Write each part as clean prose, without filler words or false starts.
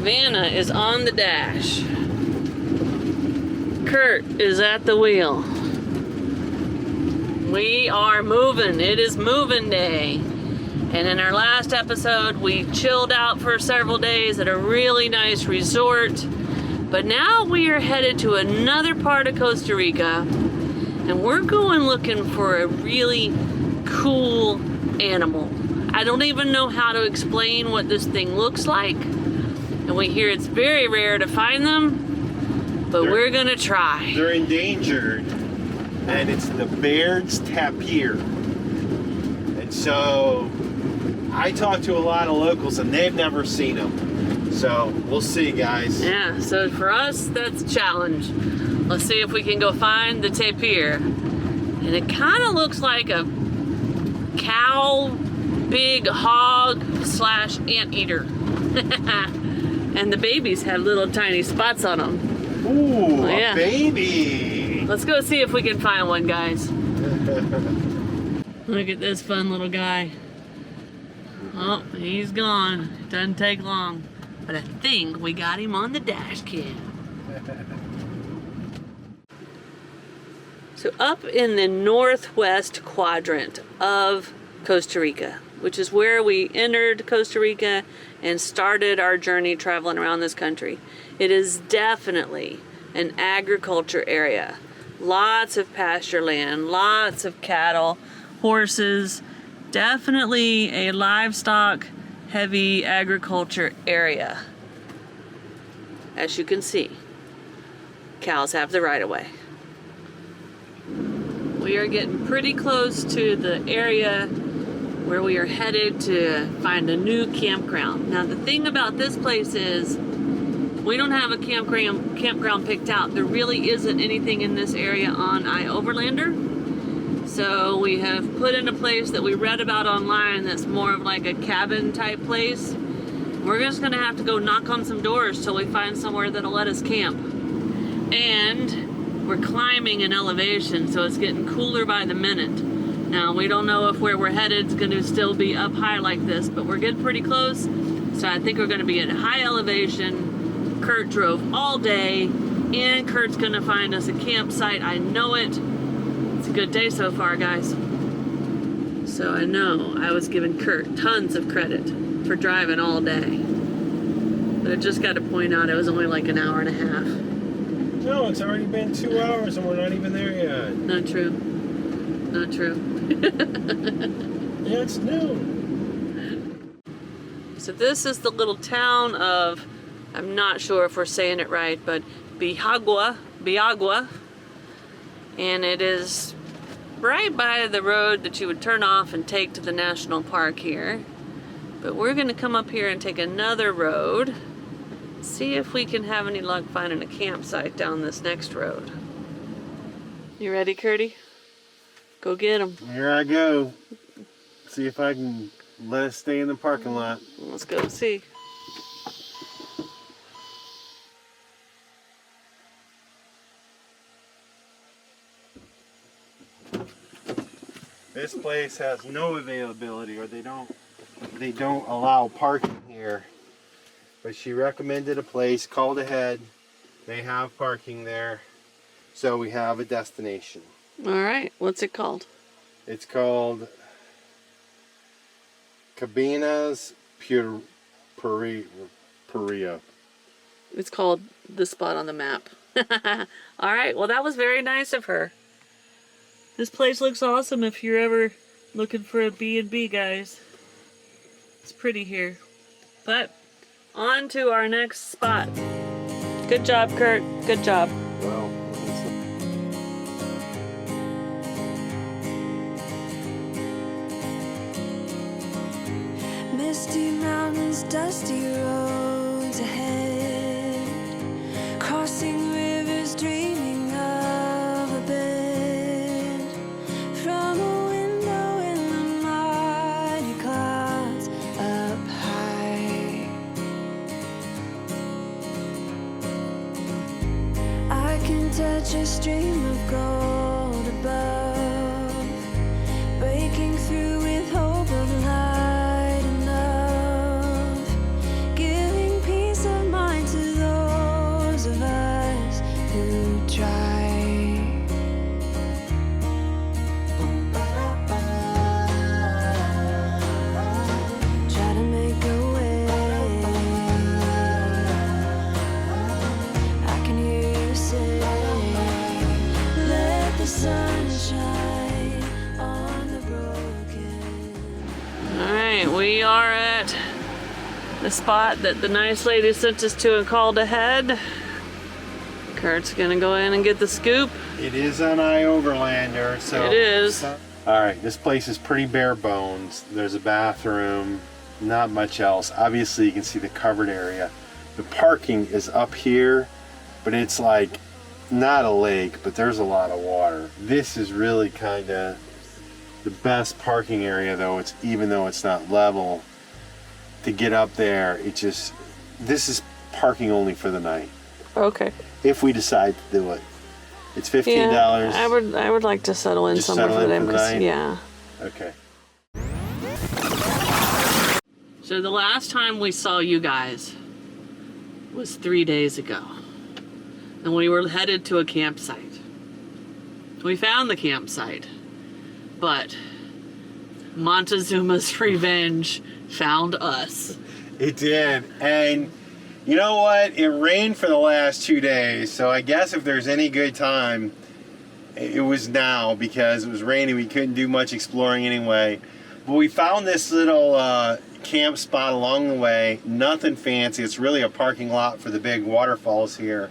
Vanna is on the dash. Curt is at the wheel. We are moving. It is moving day. And in our last episode, we chilled out for several days at a really nice resort. But now we are headed to another part of Costa Rica. And we're going looking for a really cool animal. I don't even know how to explain what this thing looks like. And we hear it's very rare to find them, but we're gonna try. They're endangered, and it's the Baird's tapir. And so I talked to a lot of locals and they've never seen them. So we'll see, guys. Yeah, so for us, that's a challenge. Let's see if we can go find the tapir. And it kind of looks like a cow, big hog / anteater. And the babies have little tiny spots on them. Ooh, yeah. A baby. Let's go see if we can find one, guys. Look at this fun little guy. Oh, he's gone. Doesn't take long. But I think we got him on the dash cam. So up in the northwest quadrant of Costa Rica, which is where we entered Costa Rica and started our journey traveling around this country. It is definitely an agriculture area. Lots of pasture land, lots of cattle, horses, definitely a livestock heavy agriculture area. As you can see, cows have the right of way. We are getting pretty close to the area where we are headed to find a new campground. Now the thing about this place is we don't have a campground picked out. There really isn't anything in this area on iOverlander. So we have put in a place that we read about online that's more of like a cabin type place. We're just gonna have to go knock on some doors till we find somewhere that'll let us camp. And we're climbing in elevation, so it's getting cooler by the minute. Now, we don't know if where we're headed is going to still be up high like this, but we're getting pretty close. So I think we're going to be at high elevation. Curt drove all day, and Curt's going to find us a campsite. I know it. It's a good day so far, guys. So I know I was giving Curt tons of credit for driving all day. But I just got to point out it was only like an hour and a half. No, it's already been 2 hours and we're not even there yet. Not true. Not true. Yeah, it's noon. So this is the little town of, I'm not sure if we're saying it right, but Biagua. And it is right by the road that you would turn off and take to the national park here. But we're gonna come up here and take another road. See if we can have any luck finding a campsite down this next road. You ready, Curty? Go get him. Here I go. See if I can let us stay in the parking lot. Let's go see. This place has no availability, or they don't allow parking here. But she recommended a place, called ahead. They have parking there. So we have a destination. All right, what's it called? It's called Cabinas Perea. It's called the spot on the map. All right, well that was very nice of her. This place looks awesome if you're ever looking for a B&B, guys. It's pretty here. But on to our next spot. Good job, Curt. Good job. Well, misty mountains, dusty roads ahead, crossing rivers, dreaming of a bed from a window in the mighty clouds up high. I can touch a stream of gold above, breaking through with hope of light enough, giving peace of mind. the spot that the nice lady sent us to and called ahead. Kurt's gonna go in and get the scoop. It is on iOverlander, so It is. All right, this place is pretty bare bones. There's a bathroom, not much else. Obviously, you can see the covered area. The parking is up here, but it's like not a lake, but there's a lot of water. This is really kind of the best parking area, though. Even though it's not level, to get up there, this is parking only for the night. Okay. If we decide to do it, it's $15. Yeah, I would like to settle in Just somewhere settle for in them, for the 'cause- night? yeah. Okay. So the last time we saw you guys was 3 days ago, and we were headed to a campsite. We found the campsite, but Montezuma's revenge found us. It did, and you know what? It rained for the last 2 days, so I guess if there's any good time, it was now, because it was raining. We couldn't do much exploring anyway. But we found this little camp spot along the way. Nothing fancy. It's really a parking lot for the big waterfalls here.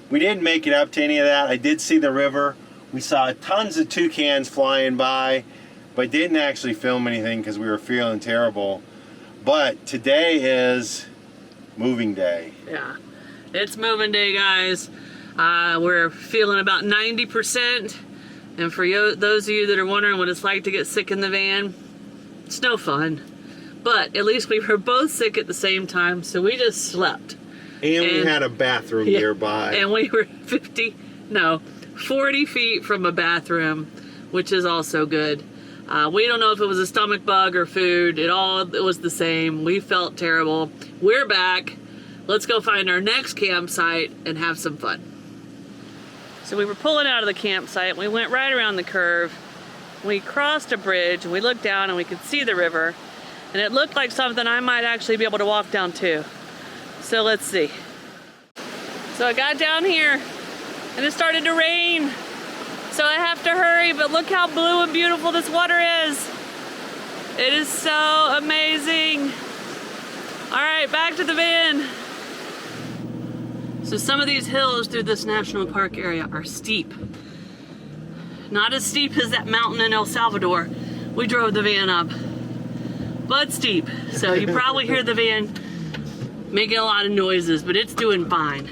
We didn't make it up to any of that. I did see the river. We saw tons of toucans flying by, but didn't actually film anything because we were feeling terrible. But today is moving day. Yeah, it's moving day, guys. We're feeling about 90%. And for those of you that are wondering what it's like to get sick in the van, it's no fun. But at least we were both sick at the same time, so we just slept. And we had a bathroom nearby. And we were 40 feet from a bathroom, which is also good. We don't know if it was a stomach bug or food. It was the same. We felt terrible. We're back. Let's go find our next campsite and have some fun. So we were pulling out of the campsite, and we went right around the curve. We crossed a bridge, and we looked down and we could see the river. And it looked like something I might actually be able to walk down to. So let's see. So I got down here and it started to rain. So I have to hurry, but look how blue and beautiful this water is. It is so amazing. All right, back to the van. So some of these hills through this national park area are steep. Not as steep as that mountain in El Salvador we drove the van up, but steep. So you probably hear the van making a lot of noises, but it's doing fine.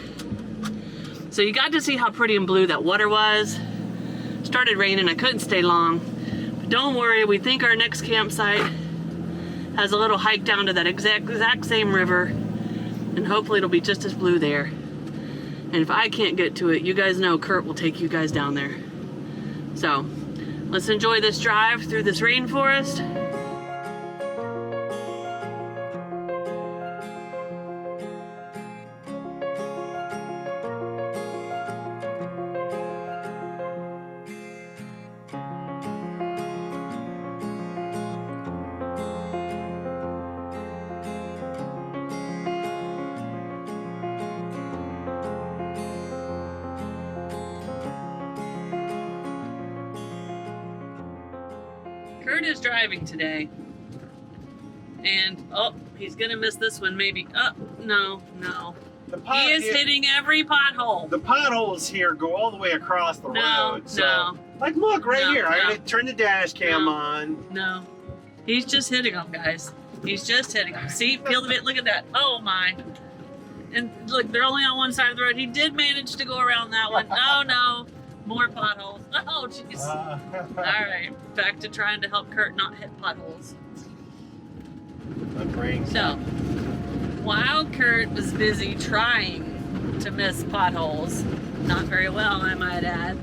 So you got to see how pretty and blue that water was. Started raining, I couldn't stay long. But don't worry, we think our next campsite has a little hike down to that exact same river, and hopefully it'll be just as blue there. And if I can't get to it, you guys know Kurt will take you guys down there. So let's enjoy this drive through this rainforest. Kurt is driving today, and he's gonna miss this one maybe. No. He is hitting every pothole. The potholes here go all the way across the road. So, No. like, look right here. No. I turned the dash cam on. No, he's just hitting them, guys. He's just hitting them. See, peel the bit. Look at that. Oh my! And look, they're only on one side of the road. He did manage to go around that one. No. More potholes. Oh, jeez. All right, back to trying to help Kurt not hit potholes. So, while Kurt was busy trying to miss potholes, not very well, I might add,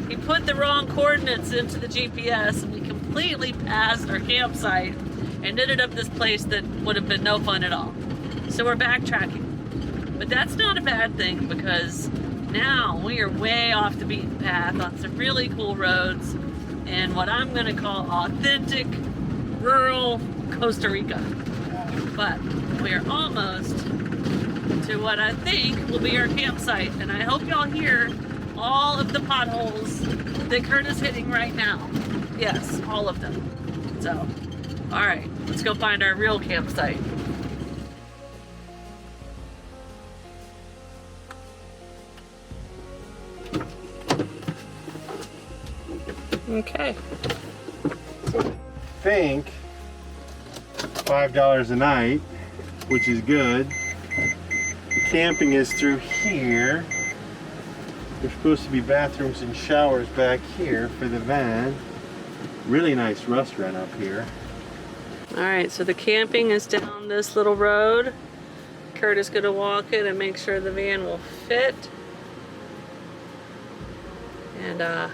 he put the wrong coordinates into the GPS, and we completely passed our campsite and ended up this place that would have been no fun at all. So we're backtracking. But that's not a bad thing, because now we are way off the beaten path on some really cool roads in what I'm going to call authentic rural Costa Rica. But we are almost to what I think will be our campsite, and I hope y'all hear all of the potholes that Kurt is hitting right now. Yes, all of them. So, all right, let's go find our real campsite. Okay. I think $5 a night, which is good. The camping is through here. There's supposed to be bathrooms and showers back here for the van. Really nice restaurant up here. All right, so the camping is down this little road. Curt is gonna walk it and make sure the van will fit. And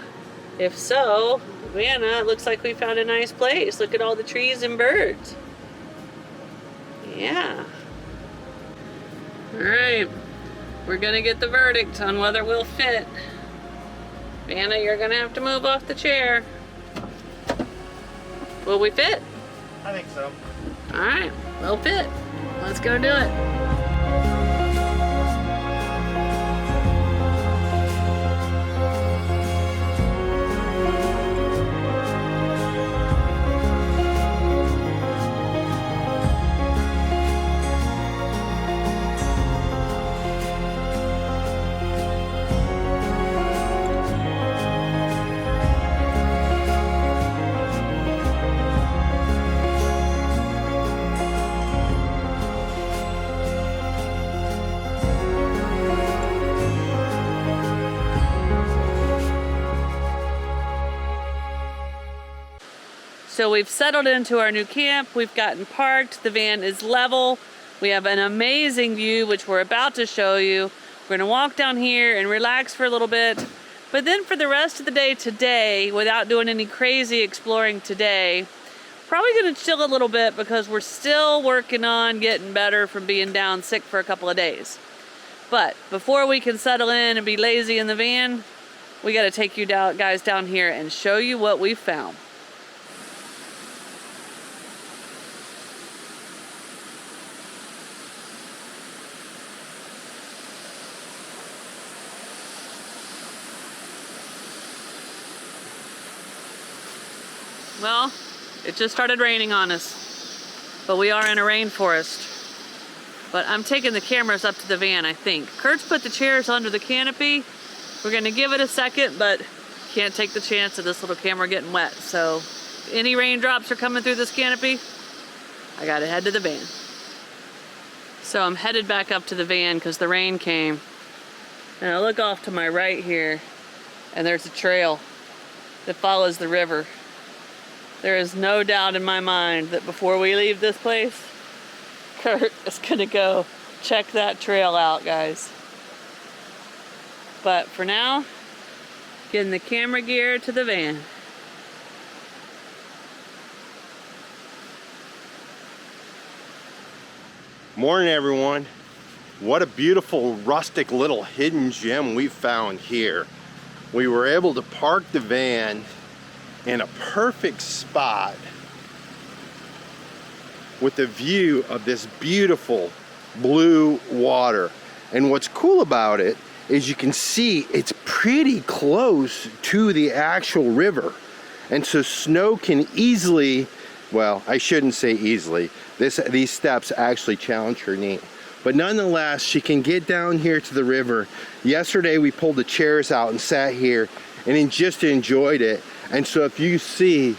if so, Vanna, it looks like we found a nice place. Look at all the trees and birds. Yeah. All right, we're gonna get the verdict on whether we'll fit. Vanna, you're gonna have to move off the chair. Will we fit? I think so. All right, we'll fit. Let's go do it. So we've settled into our new camp. We've gotten parked. The van is level. We have an amazing view, which we're about to show you. We're gonna walk down here and relax for a little bit. But then for the rest of the day today, without doing any crazy exploring today, probably gonna chill a little bit because we're still working on getting better from being down sick for a couple of days. But before we can settle in and be lazy in the van, we gotta take you guys down here and show you what we found. Well, it just started raining on us, but we are in a rainforest. But I'm taking the cameras up to the van, I think. Curt's put the chairs under the canopy. We're gonna give it a second, but can't take the chance of this little camera getting wet. So any raindrops are coming through this canopy, I gotta head to the van. So I'm headed back up to the van because the rain came. And I look off to my right here, and there's a trail that follows the river. There is no doubt in my mind that before we leave this place, Curt is gonna go check that trail out, guys. But for now, getting the camera gear to the van. Morning, everyone. What a beautiful rustic little hidden gem we found here. We were able to park the van in a perfect spot with a view of this beautiful blue water. And what's cool about it is you can see it's pretty close to the actual river. And so snow can easily, well, I shouldn't say easily, these steps actually challenge her knee. But nonetheless, she can get down here to the river. Yesterday we pulled the chairs out and sat here and just enjoyed it. And so if you see,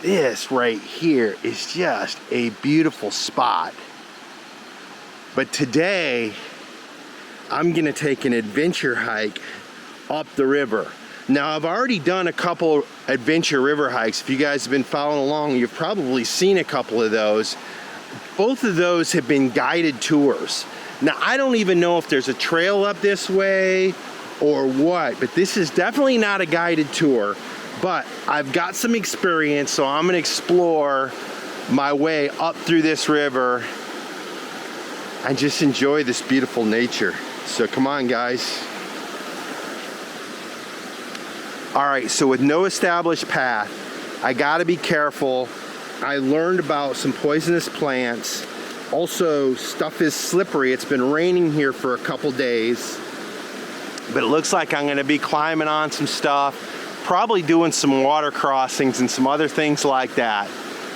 this right here is just a beautiful spot. But today, I'm gonna take an adventure hike up the river. Now, I've already done a couple adventure river hikes. If you guys have been following along, you've probably seen a couple of those. Both of those have been guided tours. Now, I don't even know if there's a trail up this way or what, but this is definitely not a guided tour. But I've got some experience, so I'm gonna explore my way up through this river and just enjoy this beautiful nature. So come on, guys. All right, so with no established path, I gotta be careful. I learned about some poisonous plants. Also, stuff is slippery. It's been raining here for a couple days, but it looks like I'm gonna be climbing on some stuff, probably doing some water crossings and some other things like that.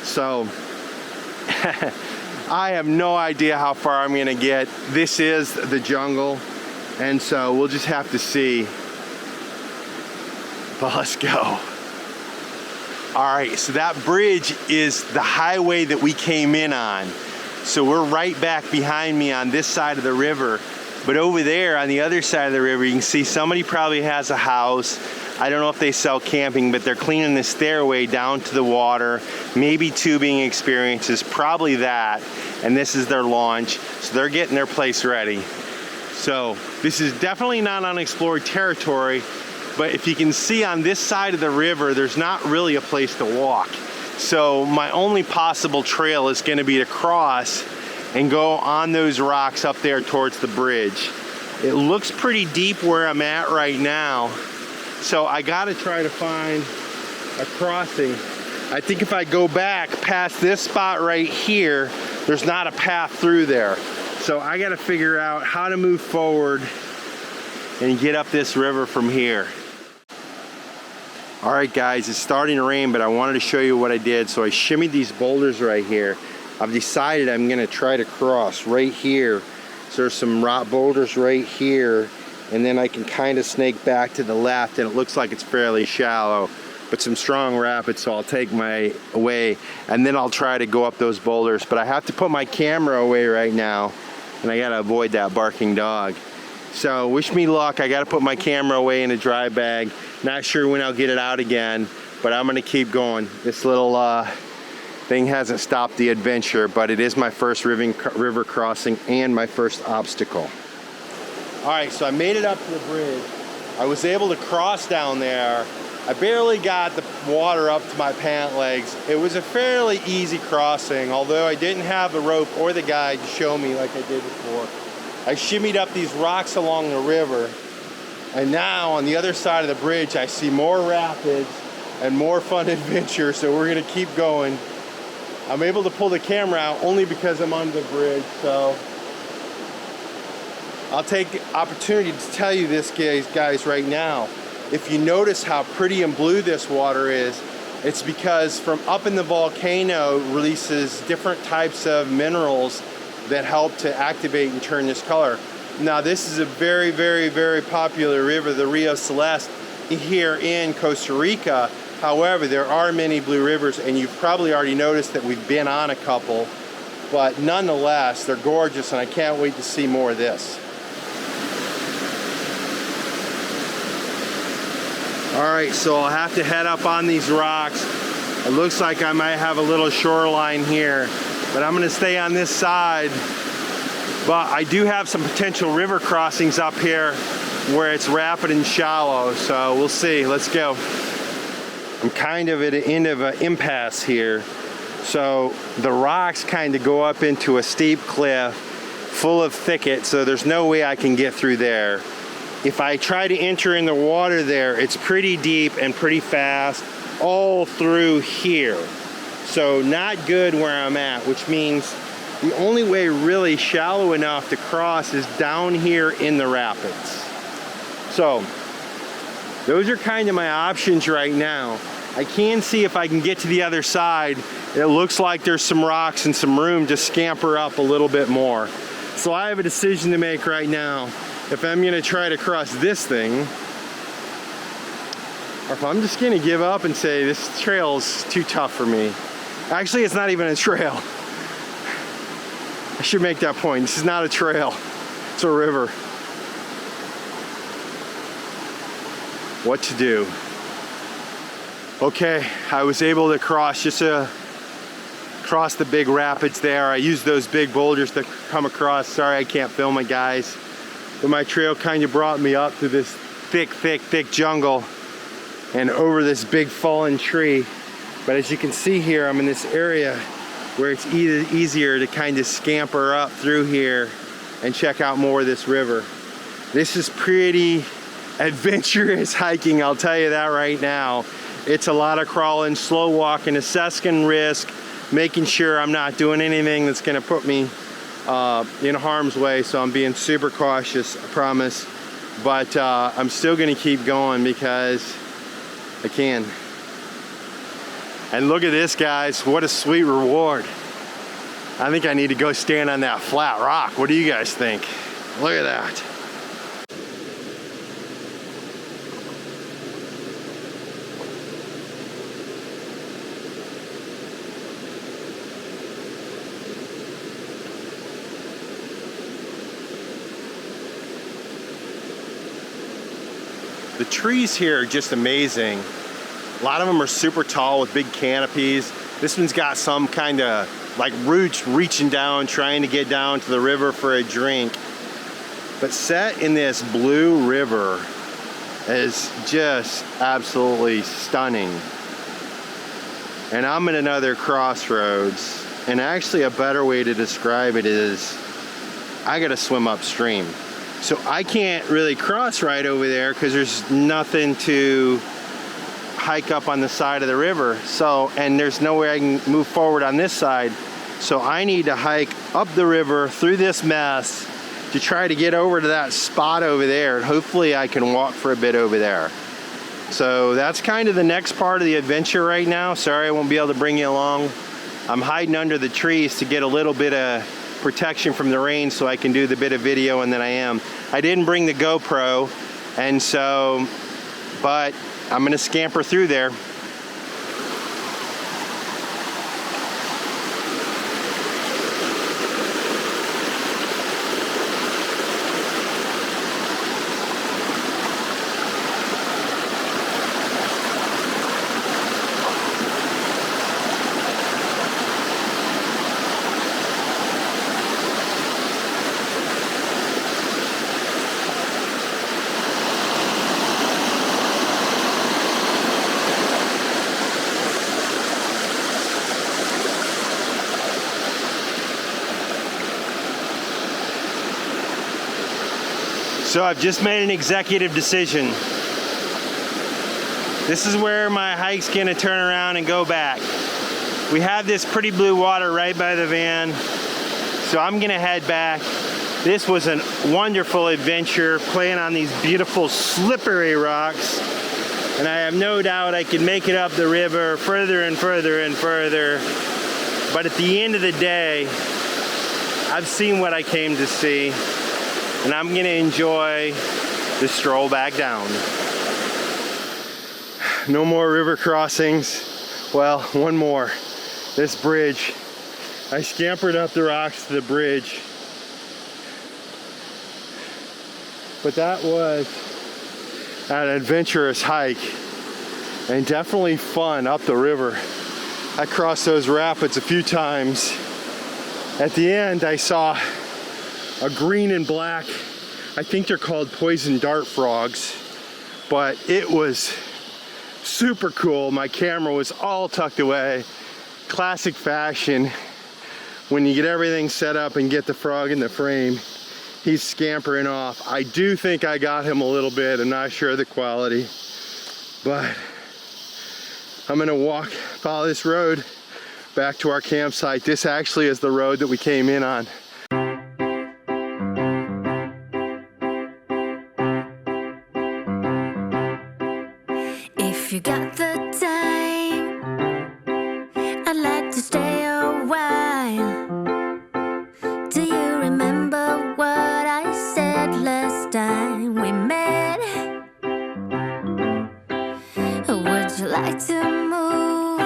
So I have no idea how far I'm gonna get. This is the jungle, and so we'll just have to see. But let's go. All right, so that bridge is the highway that we came in on. So we're right back behind me on this side of the river. But over there on the other side of the river, you can see somebody probably has a house. I don't know if they sell camping, but they're cleaning the stairway down to the water. Maybe tubing experiences, probably that. And this is their launch. So they're getting their place ready. So this is definitely not unexplored territory. But if you can see on this side of the river, there's not really a place to walk. So my only possible trail is going to be to cross and go on those rocks up there towards the bridge. It looks pretty deep where I'm at right now. So I got to try to find a crossing. I think if I go back past this spot right here, there's not a path through there. So I got to figure out how to move forward and get up this river from here. All right guys, it's starting to rain, but I wanted to show you what I did. So I shimmied these boulders right here. I've decided I'm gonna try to cross right here. So there's some rock boulders right here, and then I can kind of snake back to the left, and it looks like it's fairly shallow, but some strong rapids, so I'll take my way, and then I'll try to go up those boulders. But I have to put my camera away right now, and I gotta avoid that barking dog. So wish me luck. I gotta put my camera away in a dry bag. Not sure when I'll get it out again, but I'm gonna keep going. This little thing hasn't stopped the adventure, but it is my first river crossing and my first obstacle. All right, so I made it up to the bridge. I was able to cross down there. I barely got the water up to my pant legs. It was a fairly easy crossing, although I didn't have the rope or the guide to show me like I did before. I shimmied up these rocks along the river, and now on the other side of the bridge I see more rapids and more fun adventure, so we're gonna keep going. I'm able to pull the camera out only because I'm under the bridge, so I'll take the opportunity to tell you this, guys, right now. If you notice how pretty and blue this water is, it's because from up in the volcano releases different types of minerals that help to activate and turn this color. Now this is a very, very, very popular river, the Rio Celeste, here in Costa Rica. However, there are many blue rivers, and you've probably already noticed that we've been on a couple, but nonetheless, they're gorgeous, and I can't wait to see more of this. All right, so I'll have to head up on these rocks. It looks like I might have a little shoreline here, but I'm gonna stay on this side. But I do have some potential river crossings up here where it's rapid and shallow, so we'll see. Let's go. I'm kind of at the end of an impasse here. So the rocks kind of go up into a steep cliff full of thicket, so there's no way I can get through there. If I try to enter in the water there, it's pretty deep and pretty fast all through here. So not good where I'm at, which means the only way really shallow enough to cross is down here in the rapids. So those are kind of my options right now. I can see if I can get to the other side. It looks like there's some rocks and some room to scamper up a little bit more. So I have a decision to make right now. If I'm gonna try to cross this thing, or if I'm just gonna give up and say this trail's too tough for me. Actually, it's not even a trail. I should make that point. This is not a trail, it's a river. What to do? Okay, I was able to cross cross the big rapids there. I used those big boulders to come across. Sorry I can't film it, guys. But my trail kind of brought me up through this thick jungle and over this big fallen tree. But as you can see here, I'm in this area where it's easier to kind of scamper up through here and check out more of this river. This is pretty adventurous hiking, I'll tell you that right now. It's a lot of crawling, slow walking, assessing risk, making sure I'm not doing anything that's gonna put me in harm's way, so I'm being super cautious, I promise. But I'm still gonna keep going because I can. And look at this, guys, what a sweet reward. I think I need to go stand on that flat rock. What do you guys think? Look at that. The trees here are just amazing. A lot of them are super tall with big canopies. This one's got some kind of like roots reaching down, trying to get down to the river for a drink. But set in this blue river is just absolutely stunning. And I'm at another crossroads. And actually a better way to describe it is I gotta swim upstream. So I can't really cross right over there because there's nothing to hike up on the side of the river. So, and there's no way I can move forward on this side. So I need to hike up the river through this mess to try to get over to that spot over there. And hopefully I can walk for a bit over there. So that's kind of the next part of the adventure right now. Sorry I won't be able to bring you along. I'm hiding under the trees to get a little bit of protection from the rain so I can do the bit of video, and then I didn't bring the GoPro, and so, but I'm gonna scamper through there. So I've just made an executive decision. This is where my hike's gonna turn around and go back. We have this pretty blue water right by the van, so I'm gonna head back. This was a wonderful adventure, playing on these beautiful slippery rocks, and I have no doubt I can make it up the river further and further and further. But at the end of the day, I've seen what I came to see, and I'm gonna enjoy the stroll back down. No more river crossings. Well, one more. This bridge. I scampered up the rocks to the bridge. But that was an adventurous hike and definitely fun up the river. I crossed those rapids a few times. At the end, I saw a green and black, I think they're called poison dart frogs, but it was super cool. My camera was all tucked away. Classic fashion. When you get everything set up and get the frog in the frame, he's scampering off. I do think I got him a little bit. I'm not sure of the quality, but I'm gonna follow this road back to our campsite. This actually is the road that we came in on. If you got the time, I'd like to stay a while. Do you remember what I said last time we met? Would you like to move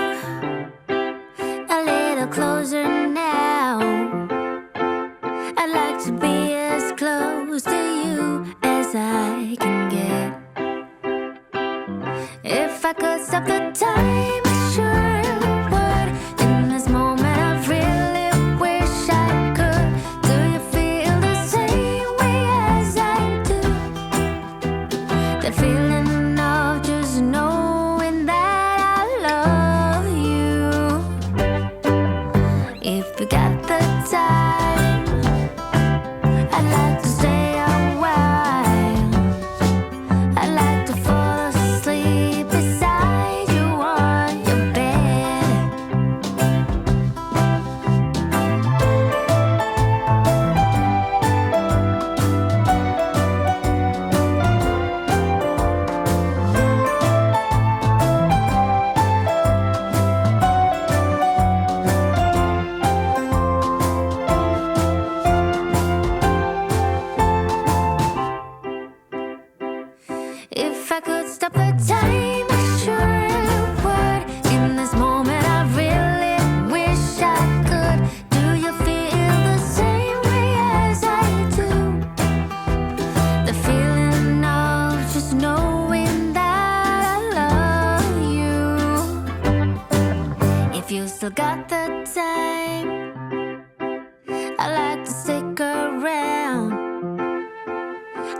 a little closer now? I'd like to be as close to you as I can get. If I could stop the time, I sure would. In this moment, I really wish I could. Do you feel the same way as I do? That feeling of just knowing that I love you. If you got the time, I'd like to stay a while. I'd like to fall asleep beside you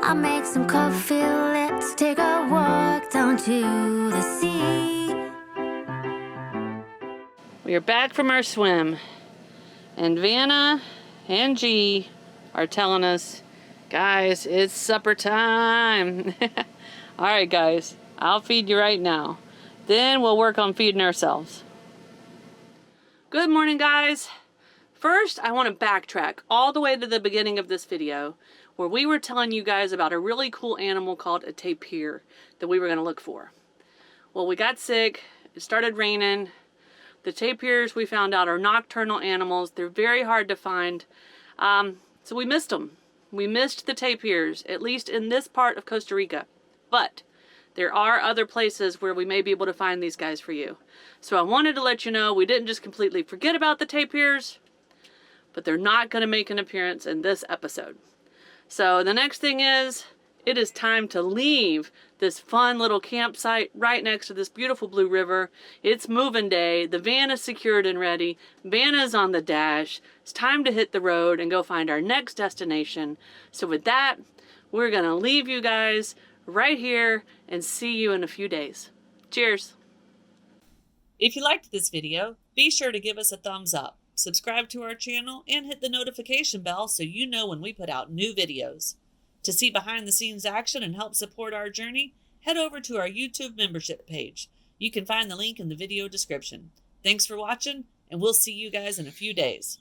I'll make some coffee, let's take a walk down to the sea. We are back from our swim, and Vanna and G are telling us, guys, it's supper time. All right, guys, I'll feed you right now. Then we'll work on feeding ourselves. Good morning, guys. First, I want to backtrack all the way to the beginning of this video where we were telling you guys about a really cool animal called a tapir that we were going to look for. Well, we got sick. It started raining. The tapirs, we found out, are nocturnal animals. They're very hard to find. So we missed them. We missed the tapirs, at least in this part of Costa Rica. But there are other places where we may be able to find these guys for you. So I wanted to let you know we didn't just completely forget about the tapirs, but they're not going to make an appearance in this episode. So the next thing is, it is time to leave this fun little campsite right next to this beautiful blue river. It's moving day. The van is secured and ready. Vanna's on the dash. It's time to hit the road and go find our next destination. So with that, we're going to leave you guys right here and see you in a few days. Cheers. If you liked this video, be sure to give us a thumbs up, subscribe to our channel, and hit the notification bell so you know when we put out new videos. To see behind the scenes action and help support our journey, head over to our YouTube membership page. You can find the link in the video description. Thanks for watching, and we'll see you guys in a few days.